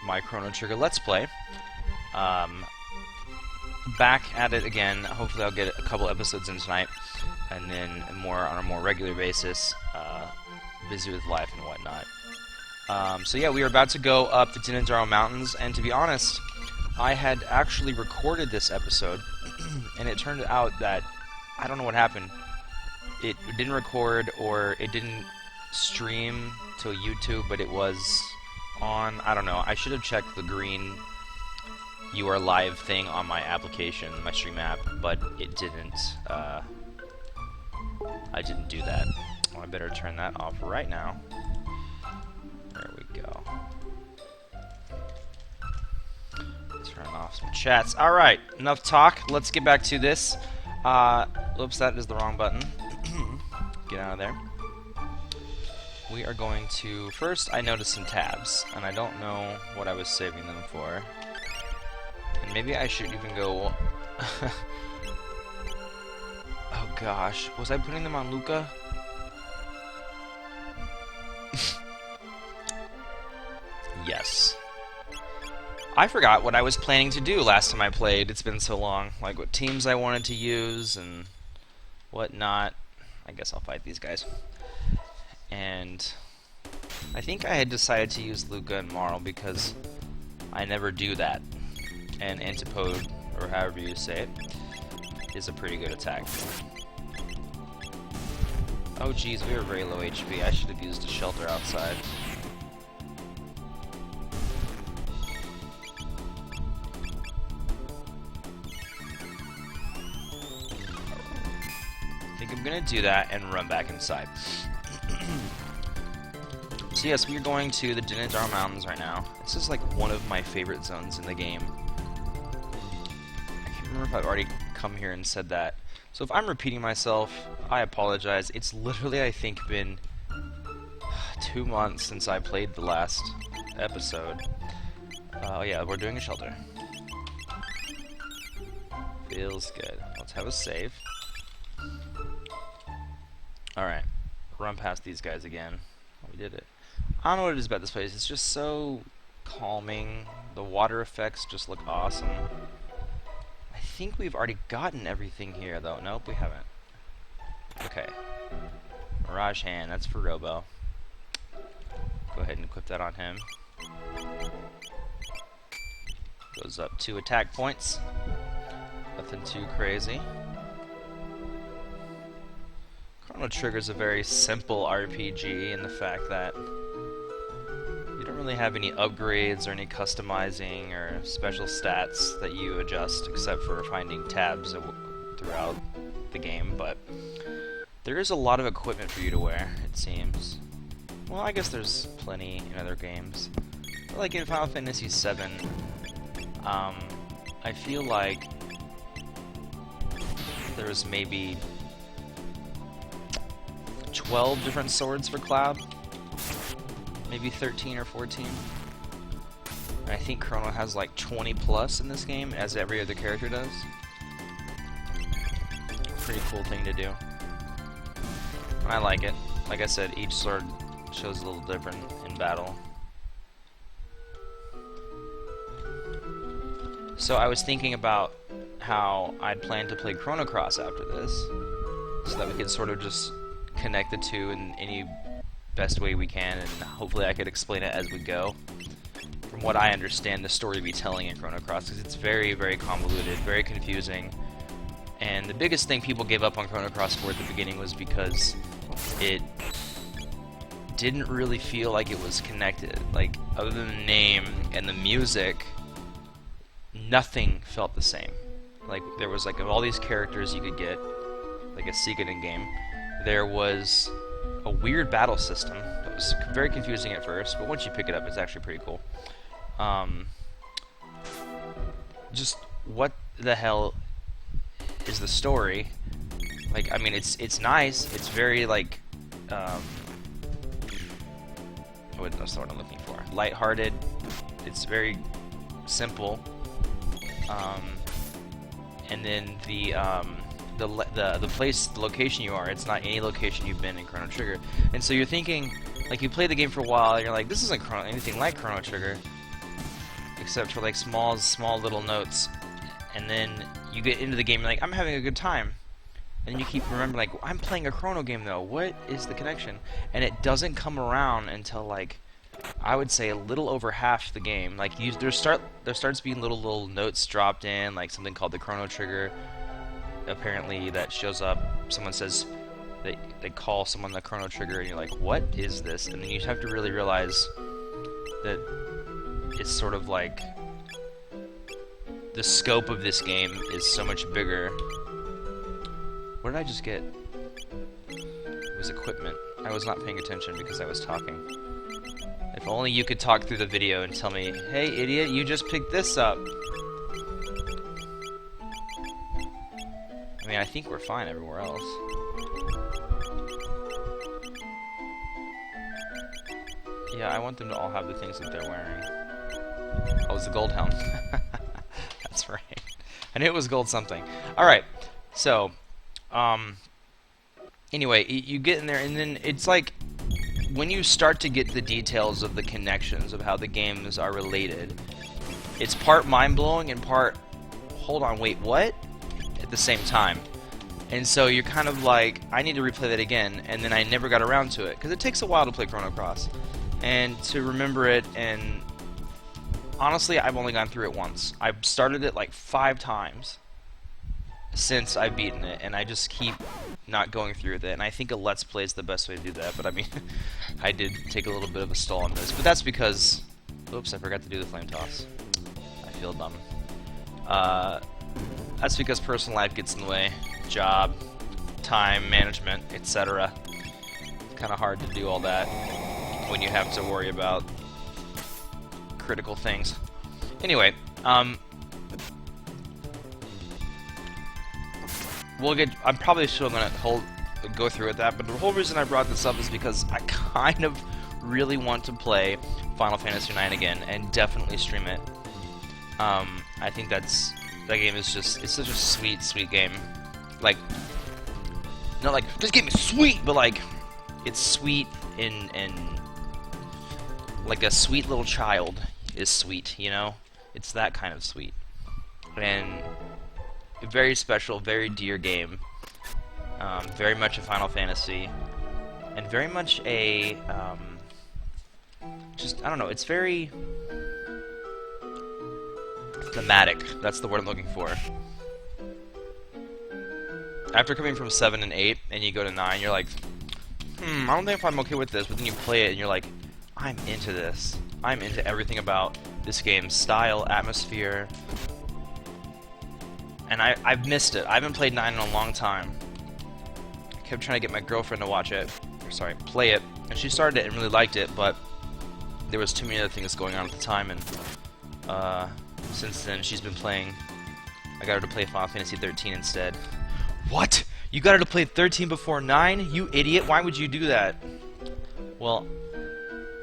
my Chrono Trigger Let's Play. Back at it again. Hopefully I'll get a couple episodes in tonight, and then more on a more regular basis. Busy with life and whatnot. So yeah, we are about to go up the Denadoro Mountains, and to be honest, I had actually recorded this episode, and it turned out that, I don't know what happened. It didn't record, or it didn't stream to YouTube, but it was on, I don't know. I should have checked the green "You Are Live" thing on my application, my stream app, but it didn't. I didn't do that. Well, I better turn that off right now. There we go. Turn off some chats. Alright, enough talk. Let's get back to this. Oops, that is the wrong button. Get out of there. We are going to... First, I noticed some tabs, and I don't know what I was saving them for. And maybe I should even go... Oh gosh, was I putting them on Luca? Yes. I forgot what I was planning to do last time I played. It's been so long. Like what teams I wanted to use and whatnot. I guess I'll fight these guys. And I think I had decided to use Luca and Marl because I never do that. And Antipode, or however you say it, is a pretty good attack. Oh geez, we were very low HP. I should have used a shelter outside. I think I'm gonna do that and run back inside. So yes, we are going to the Denadoro Mountains right now. This is like one of my favorite zones in the game. I can't remember if I've already come here and said that. So if I'm repeating myself, I apologize. It's literally, I think, been 2 months since I played the last episode. Yeah, we're doing a shelter. Feels good. Let's have a save. Alright, run past these guys again. We did it. I don't know what it is about this place. It's just so calming. The water effects just look awesome. I think we've already gotten everything here, though. Nope, we haven't. Okay. Mirage Hand, that's for Robo. Go ahead and equip that on him. Goes up 2 attack points. Nothing too crazy. Chrono Trigger's a very simple RPG in the fact that you don't really have any upgrades or any customizing or special stats that you adjust except for finding tabs throughout the game, but there is a lot of equipment for you to wear, it seems. Well, I guess there's plenty in other games. But like in Final Fantasy VII, I feel like there's maybe 12 different swords for Cloud, maybe 13 or 14. And I think Chrono has like 20 plus in this game, as every other character does. Pretty cool thing to do. I like it. Like I said, each sword shows a little different in battle. So I was thinking about how I'd plan to play Chrono Cross after this, so that we could sort of just connect the two in any best way we can, and hopefully I could explain it as we go. From what I understand, the story be telling in Chrono Cross, because it's very, very convoluted, very confusing, and the biggest thing people gave up on Chrono Cross for at the beginning was because it didn't really feel like it was connected. Like, other than the name and the music, nothing felt the same. Like, there was like, of all these characters you could get, like a Suikoden game, there was a weird battle system that was very confusing at first, but once you pick it up, it's actually pretty cool. Just what the hell is the story? Like, I mean, it's nice. It's very like, that's the word I'm looking for. Lighthearted. It's very simple. And then the place, the location you are, it's not any location you've been in Chrono Trigger. And so you're thinking, like, you play the game for a while, and you're like, this isn't anything like Chrono Trigger. except for like small little notes. And then you get into the game, you're like, I'm having a good time. And you keep remembering, like, I'm playing a Chrono game though. What is the connection? And it doesn't come around until like, I would say a little over half the game. Like there starts being little notes dropped in, like something called the Chrono trigger. Apparently that shows up. Someone says they call someone the Chrono trigger, and you're like, what is this? And then you have to really realize that it's sort of like the scope of this game is so much bigger. What did I just get? It was equipment. I was not paying attention because I was talking. If only you could talk through the video and tell me, hey idiot, you just picked this up. I mean, I think we're fine everywhere else. Yeah, I want them to all have the things that they're wearing. Oh, it's the gold helm. That's right. I knew it was gold something. Alright, so, anyway, you get in there, and then it's like, when you start to get the details of the connections of how the games are related, it's part mind-blowing and part, hold on, wait, what? At the same time. And so you're kind of like, I need to replay that again, and then I never got around to it, because it takes a while to play Chrono Cross. And to remember it, and honestly, I've only gone through it once. I've started it like 5 times since I've beaten it, and I just keep not going through with it, and I think a Let's Play is the best way to do that, but I mean, I did take a little bit of a stall on this, but that's because, oops, I forgot to do the flame toss. I feel dumb. That's because personal life gets in the way. Job, time management, etc. It's kind of hard to do all that when you have to worry about critical things. Anyway, I'm probably still gonna go through with that, but the whole reason I brought this up is because I kind of really want to play Final Fantasy IX again and definitely stream it. I think that game is it's such a sweet game. Like, not like this game is sweet, but like it's sweet and like a sweet little child is sweet, you know? It's that kind of sweet. And very special, very dear game. Very much a Final Fantasy, and very much a just, I don't know, it's very thematic. That's the word I'm looking for. After coming from 7 and 8, and you go to 9, you're like, I don't think if I'm okay with this, but then you play it, and you're like, I'm into this. I'm into everything about this game's style, atmosphere, and I've missed it. I haven't played 9 in a long time. I kept trying to get my girlfriend to watch it, or sorry, play it, and she started it and really liked it, but there was too many other things going on at the time, and since then she's been playing. I got her to play Final Fantasy XIII instead. What? You got her to play 13 before 9? You idiot, why would you do that? Well,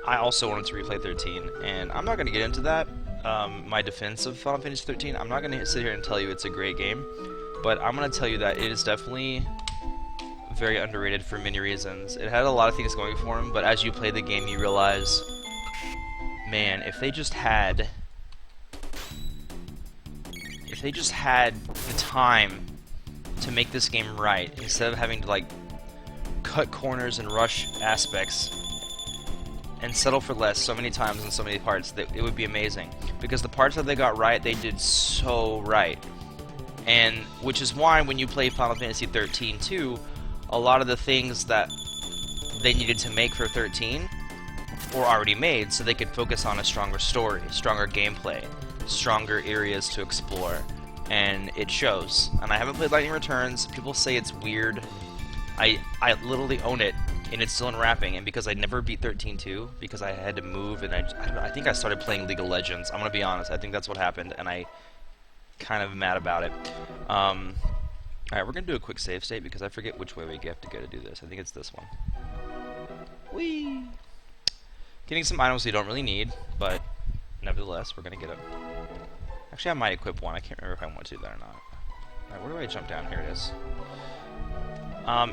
I also wanted to replay 13, and I'm not going to get into that. My defense of Final Fantasy 13, I'm not going to sit here and tell you it's a great game, but I'm going to tell you that it is definitely very underrated for many reasons. It had a lot of things going for him, but as you play the game you realize, man, if they just had the time to make this game right, instead of having to like cut corners and rush aspects and settle for less so many times in so many parts, that it would be amazing. Because the parts that they got right, they did so right. And which is why when you play Final Fantasy 13 too, a lot of the things that they needed to make for 13 were already made, so they could focus on a stronger story, stronger gameplay, stronger areas to explore. And it shows. And I haven't played Lightning Returns. People say it's weird. I literally own it, and it's still in wrapping. And because I never beat 13-2, because I had to move, and I think I started playing League of Legends. I'm gonna be honest. I think that's what happened, and I kind of mad about it. Alright, we're gonna do a quick save state because I forget which way we have to go to do this. I think it's this one. Whee! Getting some items you don't really need, but nevertheless, we're gonna get them. Actually, I might equip one. I can't remember if I want to do that or not. Alright, where do I jump down? Here it is.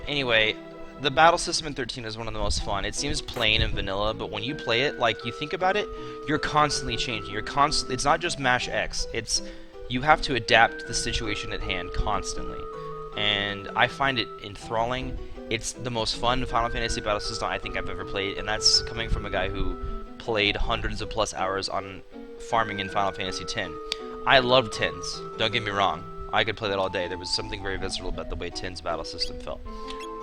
Anyway, the battle system in 13 is one of the most fun. It seems plain and vanilla, but when you play it, like, you think about it, you're constantly changing. It's not just mash X. It's you have to adapt to the situation at hand constantly. And I find it enthralling. It's the most fun Final Fantasy battle system I think I've ever played, and that's coming from a guy who played hundreds of plus hours on farming in Final Fantasy X. I love 10s, don't get me wrong. I could play that all day. There was something very visceral about the way 10's battle system felt.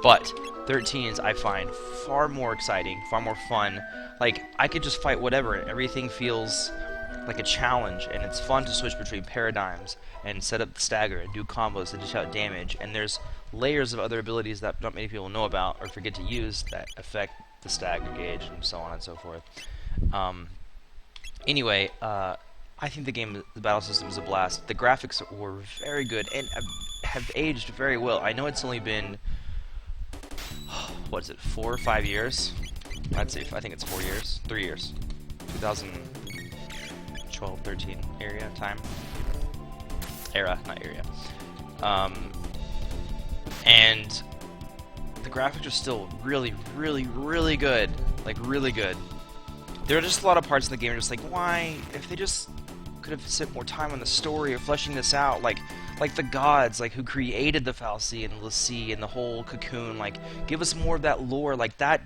But 13's I find far more exciting, far more fun. Like, I could just fight whatever, and everything feels like a challenge, and it's fun to switch between paradigms and set up the stagger and do combos to dish out damage, and there's layers of other abilities that not many people know about or forget to use that affect the stagger gauge and so on and so forth. Anyway, I think the battle system is a blast. The graphics were very good and have aged very well. I know it's only been, what is it, 4 or 5 years? I'd say, I think it's 4 years, 3 years. 2012, 13 era, not area. And the graphics are still really, really, really good. Like, really good. There are just a lot of parts in the game just like, why? If they just could have spent more time on the story of fleshing this out, like the gods, like, who created the Fal'Cie and l'Cie and the whole cocoon, like, give us more of that lore. Like, that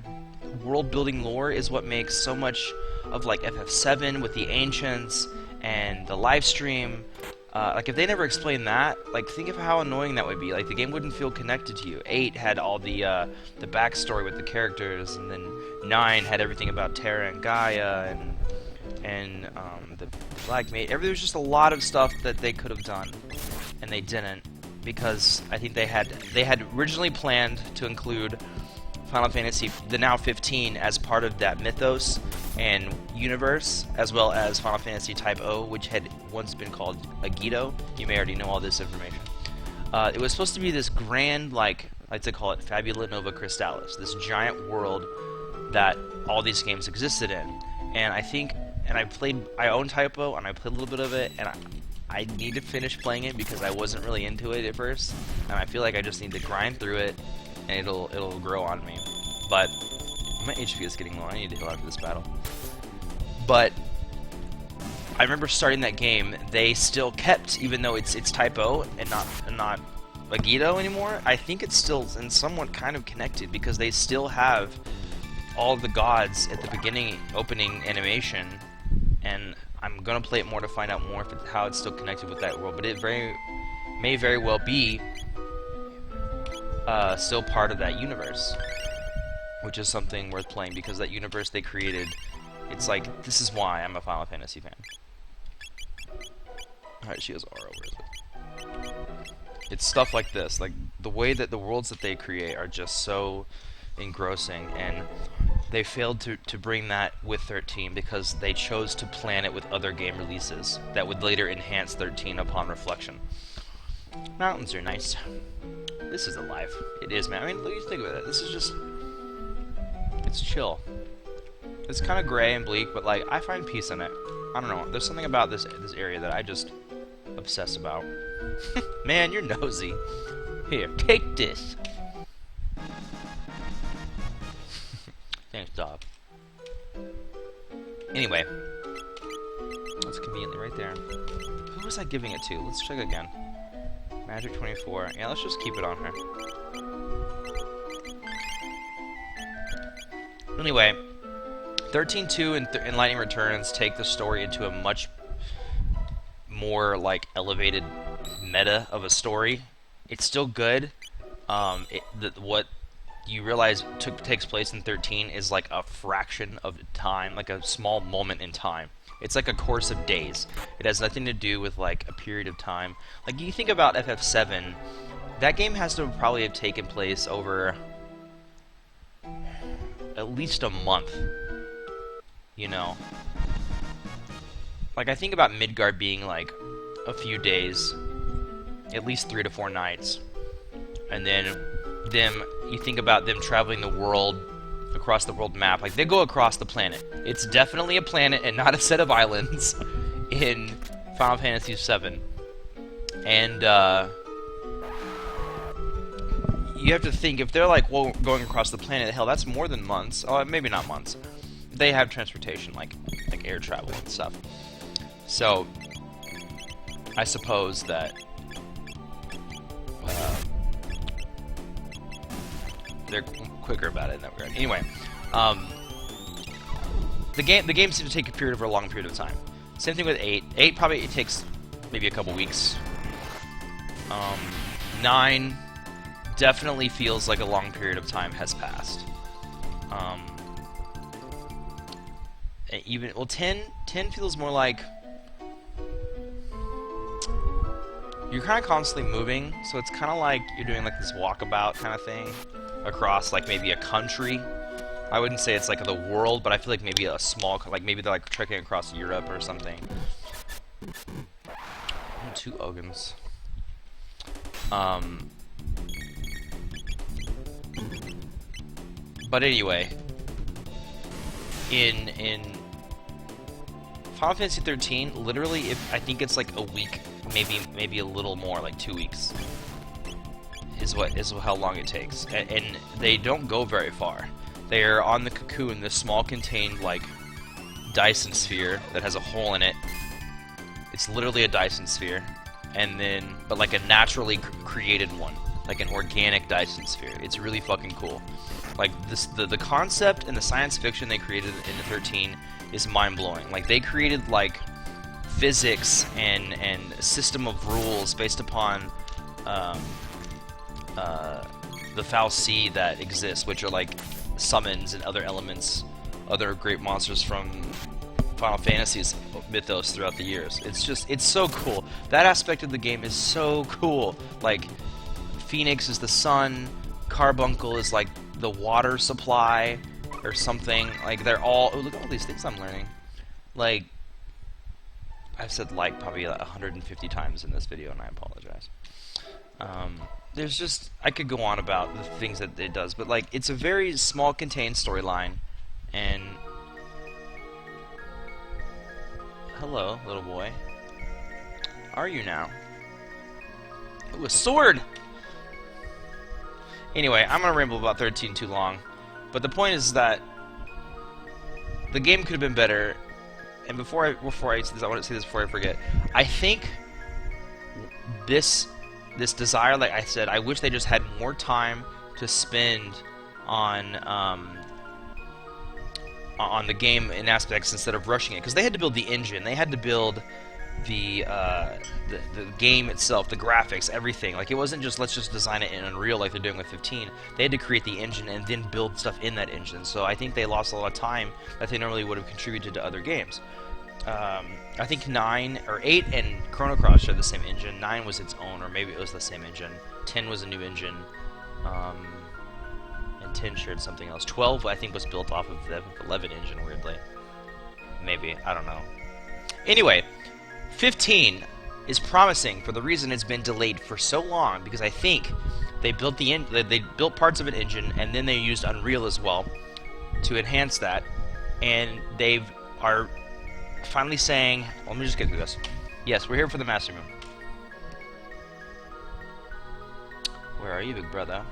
world-building lore is what makes so much of, like, FF7 with the Ancients and the live stream. Like, if they never explained that, like, think of how annoying that would be. Like, the game wouldn't feel connected to you. 8 had all the backstory with the characters, and then 9 had everything about Terra and Gaia, and the Black Mage. There was just a lot of stuff that they could have done, and they didn't, because I think they had originally planned to include Final Fantasy, the now 15, as part of that mythos and universe, as well as Final Fantasy Type O, which had once been called Agito. You may already know all this information. It was supposed to be this grand, like, I like to call it Fabula Nova Crystallis, this giant world that all these games existed in. And I think, and I own Type O, and I played a little bit of it, and I need to finish playing it because I wasn't really into it at first, and I feel like I just need to grind through it, and it'll grow on me. But my HP is getting low. I need to heal after this battle. But I remember starting that game. They still kept, even though it's Type O and not Agito anymore. I think it's still in somewhat kind of connected because they still have all the gods at the beginning opening animation, and I'm gonna play it more to find out more how it's still connected with that world. But it may very well be still part of that universe, which is something worth playing because that universe they created, it's like, this is why I'm a Final Fantasy fan. Alright, she has aura, where is it? It's stuff like this, like the way that the worlds that they create are just so engrossing, and they failed to bring that with 13 because they chose to plan it with other game releases that would later enhance 13 upon reflection. Mountains are nice. This is alive. It is, man. I mean, you think about it. This is just... it's chill. It's kind of gray and bleak, but, like, I find peace in it. I don't know. There's something about this area that I just obsess about. Man, you're nosy. Here, take this. Thanks, dog. Anyway. That's conveniently right there. Who was I giving it to? Let's check again. Magic 24. Yeah, let's just keep it on her. Anyway, 13.2 and Lightning Returns take the story into a much more, like, elevated meta of a story. It's still good. What you realize takes place in 13 is like a fraction of time, like a small moment in time. It's like a course of days. It has nothing to do with, like, a period of time. Like, you think about FF7, that game has to probably have taken place over at least a month, you know? Like, I think about Midgard being, like, a few days, at least 3 to 4 nights, and then you think about them traveling the world, across the world map, like, they go across the planet. It's definitely a planet and not a set of islands in Final Fantasy VII. And, you have to think, if they're like, well, going across the planet, hell, that's more than months. Oh, maybe not months. They have transportation, like air travel and stuff. So, I suppose that they're quicker about it in that regard. Anyway, the game seems to take a period over a long period of time. Same thing with 8. 8 probably it takes maybe a couple weeks. 9 definitely feels like a long period of time has passed. Even, well, 10 feels more like you're kind of constantly moving, so it's kind of like you're doing like this walkabout kind of thing across like maybe a country. I wouldn't say it's like the world, but I feel like maybe a small, like maybe they're like trekking across Europe or something. 2 Ogans. But anyway, in Final Fantasy XIII, literally, I think it's like a week, maybe a little more, like 2 weeks, is how long it takes, and they don't go very far. They are on the cocoon, this small contained like Dyson sphere that has a hole in it. It's literally a Dyson sphere, and then but like a naturally created one, like an organic Dyson sphere. It's really fucking cool. Like this, the concept and the science fiction they created in the 13 is mind-blowing. Like they created like physics and a system of rules based upon the foul sea that exists, which are like summons and other elements, other great monsters from Final Fantasy's mythos throughout the years. It's so cool. That aspect of the game is so cool. Like Phoenix is the sun, Carbuncle is like the water supply or something. Like they're all, oh, look at all these things I'm learning. Like I've said like probably 150 times in this video, and I apologize. There's just, I could go on about the things that it does, but like it's a very small contained storyline. And hello, little boy. How are you now? Ooh, a sword! Anyway, I'm gonna ramble about 13 too long, but the point is that the game could have been better. And before I say this, I want to say this before I forget. I think this desire, like I said, I wish they just had more time to spend on the game in aspects instead of rushing it, because they had to build the engine, they had to build the game itself, the graphics, everything. Like it wasn't just let's just design it in Unreal like they're doing with 15. They had to create the engine and then build stuff in that engine. So I think they lost a lot of time that they normally would have contributed to other games. I think 9 or 8 and Chrono Cross shared the same engine. 9 was its own, or maybe it was the same engine. 10 was a new engine, and 10 shared something else. 12 I think was built off of the 11 engine, weirdly. Maybe, I don't know. Anyway, 15 is promising for the reason it's been delayed for so long, because I think they built they built parts of an engine and then they used Unreal as well to enhance that, and they are finally saying, let me just get through this. Yes, we're here for the Master Moon. Where are you, big brother?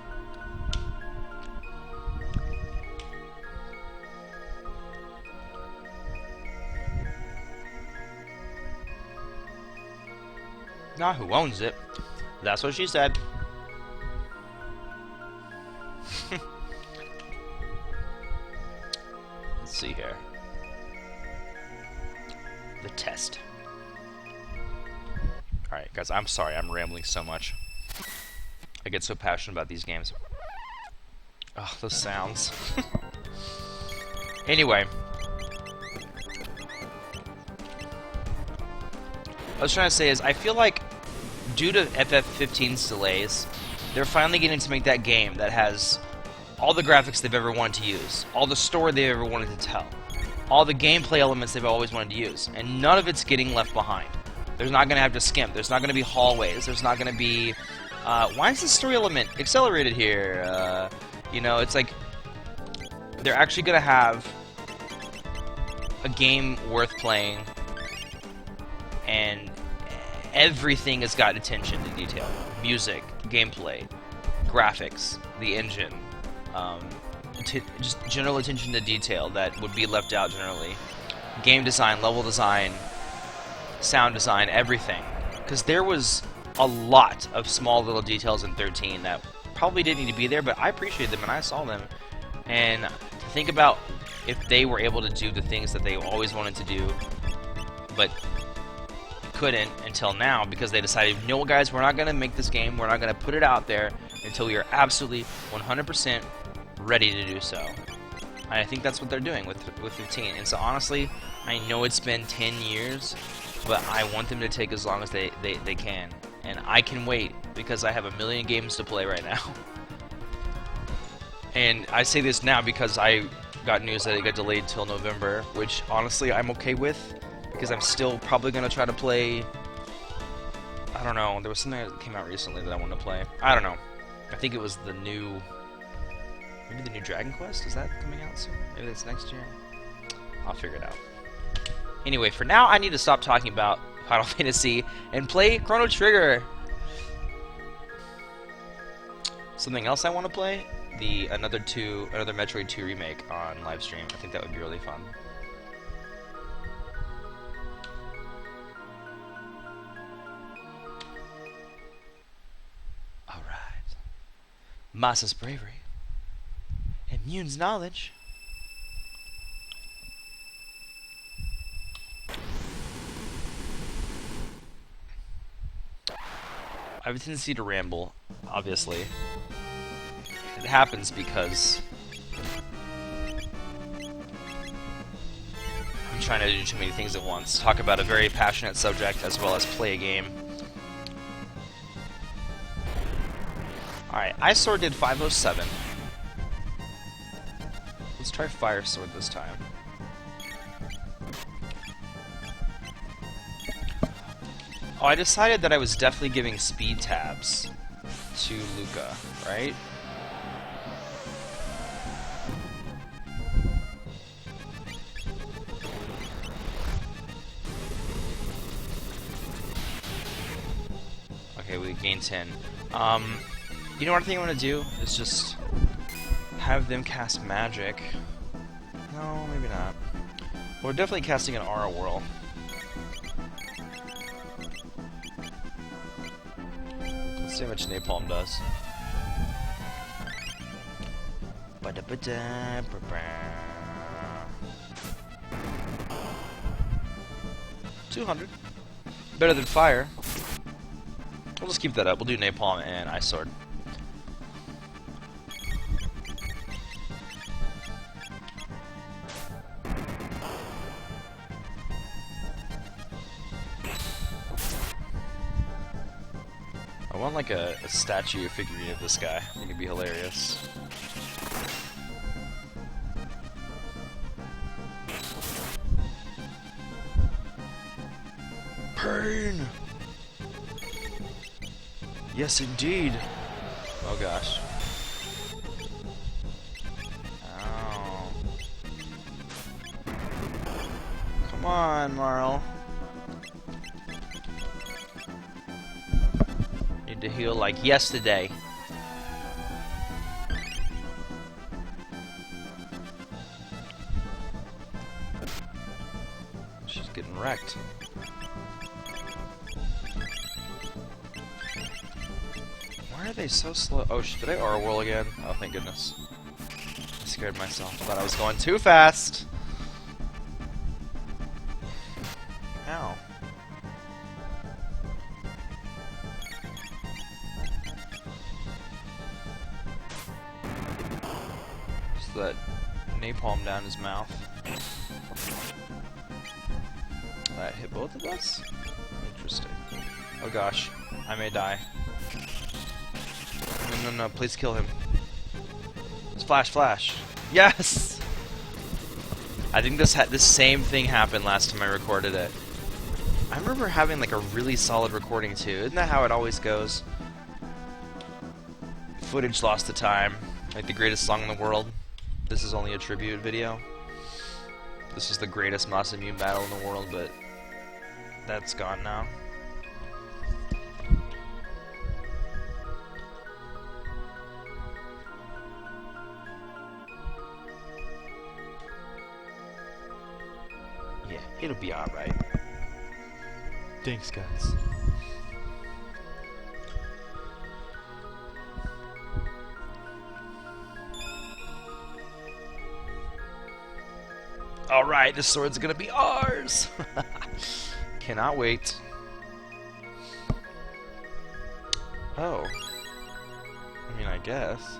Nah, who owns it? That's what she said. Let's see here. The test. Alright, guys, I'm sorry I'm rambling so much. I get so passionate about these games. Oh, those sounds. Anyway. What I was trying to say is, I feel like, due to FF15's delays, they're finally getting to make that game that has all the graphics they've ever wanted to use, all the story they've ever wanted to tell, all the gameplay elements they've always wanted to use, and none of it's getting left behind. There's not going to have to skimp, there's not going to be hallways, there's not going to be, why is the story element accelerated here? You know, it's like, they're actually going to have a game worth playing, and everything has got attention to detail. Music, gameplay, graphics, the engine, just general attention to detail that would be left out generally. Game design, level design, sound design, everything. Because there was a lot of small little details in 13 that probably didn't need to be there, but I appreciated them and I saw them. And to think about if they were able to do the things that they always wanted to do, but couldn't until now because they decided, you know what, guys, we're not going to make this game, we're not going to put it out there until we are absolutely 100% ready to do so. And I think that's what they're doing with 15. And so honestly, I know it's been 10 years, but I want them to take as long as they can. And I can wait because I have a million games to play right now. And I say this now because I got news that it got delayed till November, which honestly I'm okay with because I'm still probably going to try to play. I don't know, there was something that came out recently that I want to play. I don't know. I think it was the new, maybe the new Dragon Quest? Is that coming out soon? Maybe that's next year? I'll figure it out. Anyway, for now I need to stop talking about Final Fantasy and play Chrono Trigger. Something else I want to play? Another Metroid 2 remake on livestream. I think that would be really fun. Alright. Masa's bravery and Mune's knowledge. I have a tendency to ramble, obviously. It happens because I'm trying to do too many things at once. Talk about a very passionate subject as well as play a game. Alright, Ice Sword did 507. Let's try Fire Sword this time. Oh, I decided that I was definitely giving speed tabs to Luca, right? Okay, we gained 10. You know what I think I'm gonna do? Is just have them cast magic. No, maybe not. We're definitely casting an Aura Whirl. Let's see how much Napalm does. 200. Better than fire. We'll just keep that up. We'll do Napalm and Ice Sword. I want like a statue figurine of this guy. I think it'd be hilarious. Pain! Yes, indeed! Oh gosh. Ow. Come on, Marl. Need to heal like yesterday. She's getting wrecked. Why are they so slow? Oh, did I Aura Whirl again? Oh, thank goodness. I scared myself. I thought I was going too fast. Ow. Just that napalm down his mouth. That hit both of us? Interesting. Oh gosh, I may die. No, no, no, please kill him. Flash, flash. Yes! I think this same thing happened last time I recorded it. I remember having like a really solid recording too. Isn't that how it always goes? Footage lost to time. Like the greatest song in the world. This is only a tribute video. This is the greatest Masamune battle in the world, but that's gone now. It'll be alright. Thanks, guys. Alright, this sword's gonna be ours! Cannot wait. Oh. I mean, I guess.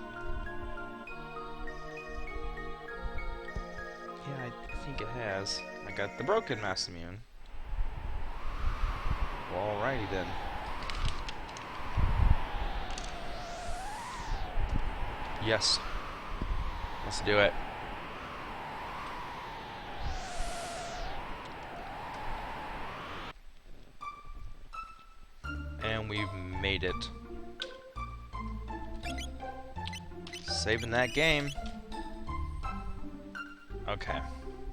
Yeah, I think it has. I got the broken Masamune. Well, alrighty then. Yes. Let's do it. And we've made it. Saving that game. Okay.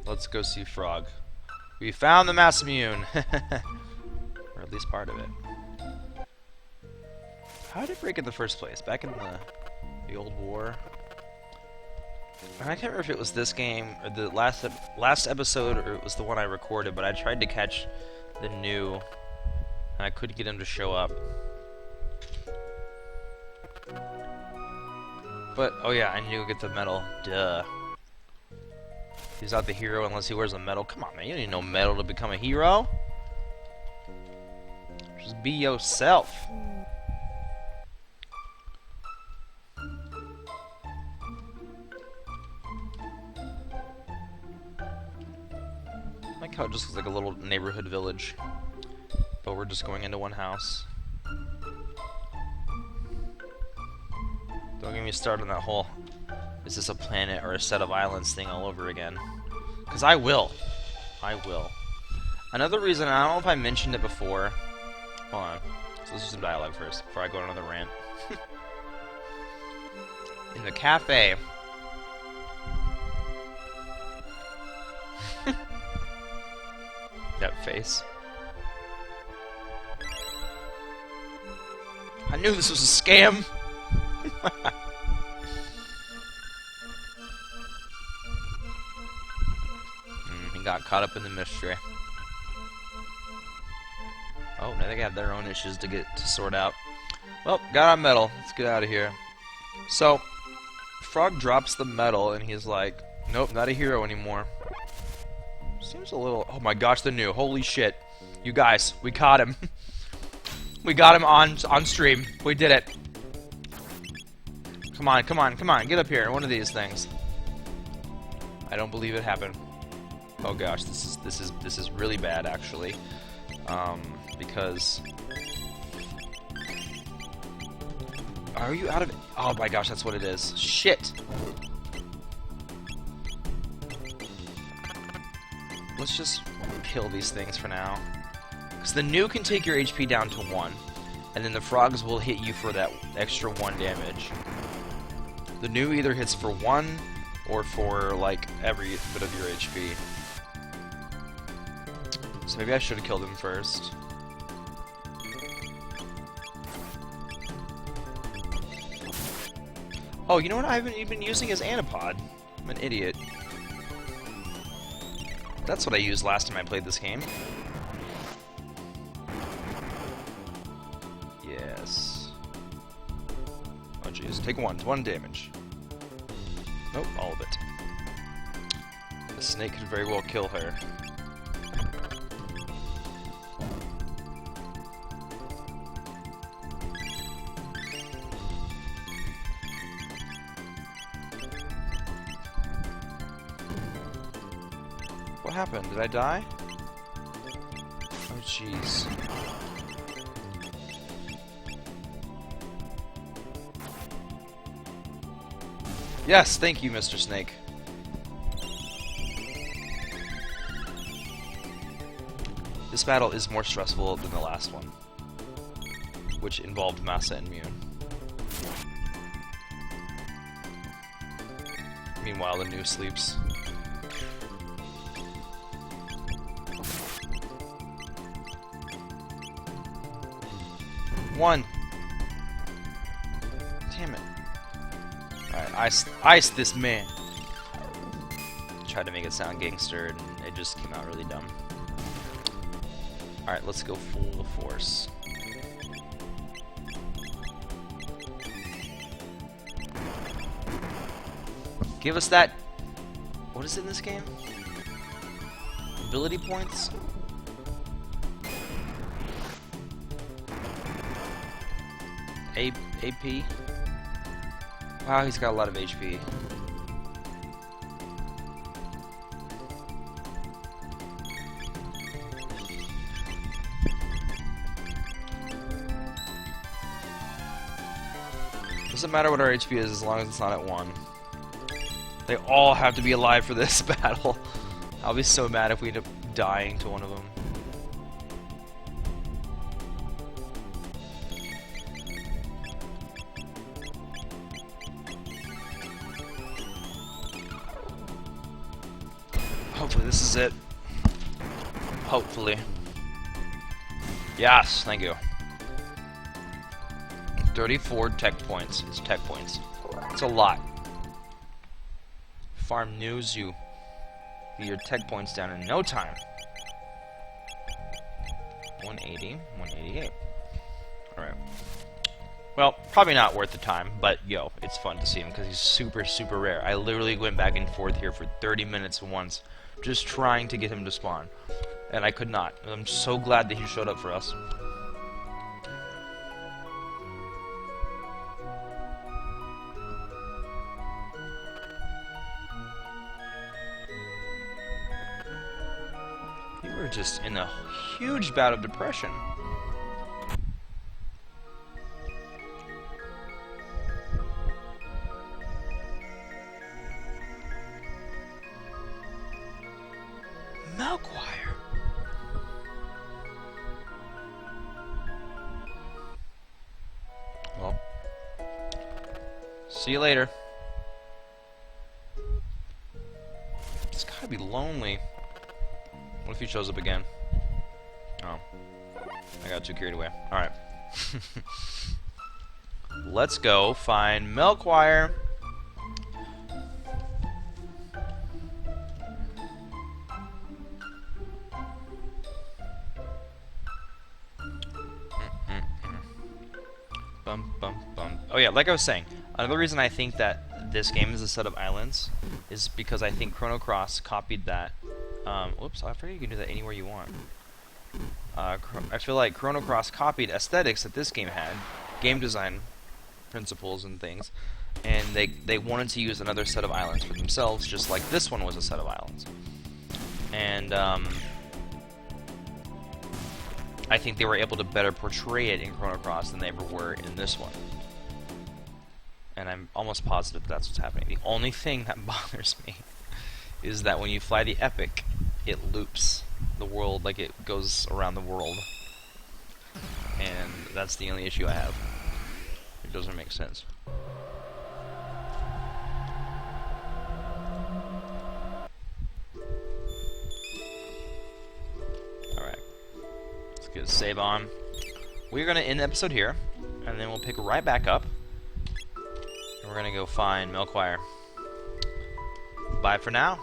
Let's go see Frog. We found the Masamune! Or at least part of it. How did it break in the first place? Back in the old war? I can't remember if it was this game, or the last episode, or it was the one I recorded, but I tried to catch the new, and I couldn't get him to show up. But, oh yeah, I knew to get the medal. Duh. He's not the hero unless he wears a medal. Come on, man, you don't need no medal to become a hero. Just be yourself. I like how it just looks like a little neighborhood village. But we're just going into one house. Don't get me started on that whole, is this a planet or a set of islands thing all over again. Because I will. I will. Another reason, I don't know if I mentioned it before. Hold on. So let's do some dialogue first, before I go on another rant. In the cafe. That face. I knew this was a scam! He got caught up in the mystery. Oh, now they have their own issues to sort out. Well, got our medal. Let's get out of here. So, Frog drops the medal and he's like, nope, not a hero anymore. Seems a little... Oh my gosh, the new. Holy shit. You guys, we caught him. We got him on stream. We did it. Come on, come on, come on. Get up here. One of these things. I don't believe it happened. Oh gosh, this is really bad actually. Because... Are you out of... Oh my gosh, that's what it is. Shit! Let's just kill these things for now. Because the new can take your HP down to 1. And then the frogs will hit you for that extra 1 damage. The new either hits for 1 or for, like, every bit of your HP. So maybe I should have killed him first. Oh, you know what I haven't even using his Anipod? I'm an idiot. That's what I used last time I played this game. Yes. Oh jeez, take 1 damage. Nope, all of it. The snake could very well kill her. What happened? Did I die? Oh jeez. Yes, thank you, Mr. Snake. This battle is more stressful than the last one, which involved Masa and Mune. Meanwhile, the new sleeps. One. Damn it. Alright, ice this man. Tried to make it sound gangster, and it just came out really dumb. Alright, let's go full force. Give us that... What is it in this game? Ability points? AP? Wow, he's got a lot of HP. Doesn't matter what our HP is as long as it's not at 1. They all have to be alive for this battle. I'll be so mad if we end up dying to one of them. Hopefully this is it. Hopefully. Yes, thank you. 34 tech points. It's tech points. It's a lot. Farm knows you. Get your tech points down in no time. 180, 188. Alright. Well, probably not worth the time, but yo, it's fun to see him because he's super, super rare. I literally went back and forth here for 30 minutes once, just trying to get him to spawn. And I could not. I'm so glad that he showed up for us. You were just in a huge bout of depression. Milkwire. Well, see you later. It's gotta be lonely. What if he shows up again? Oh. I got too carried away. Alright. Let's go find Milkwire. Bum, bum, bum. Oh yeah, like I was saying, another reason I think that this game is a set of islands is because I think Chrono Cross copied that. Whoops, I forget you can do that anywhere you want. I feel like Chrono Cross copied aesthetics that this game had, game design principles and things, and they wanted to use another set of islands for themselves, just like this one was a set of islands. And I think they were able to better portray it in Chrono Cross than they ever were in this one. And I'm almost positive that's what's happening. The only thing that bothers me is that when you fly the Epic, it loops the world, like it goes around the world. And that's the only issue I have. It doesn't make sense. Alright. Let's get a save on. We're going to end the episode here, and then we'll pick right back up. And we're going to go find Milkwire. Bye for now.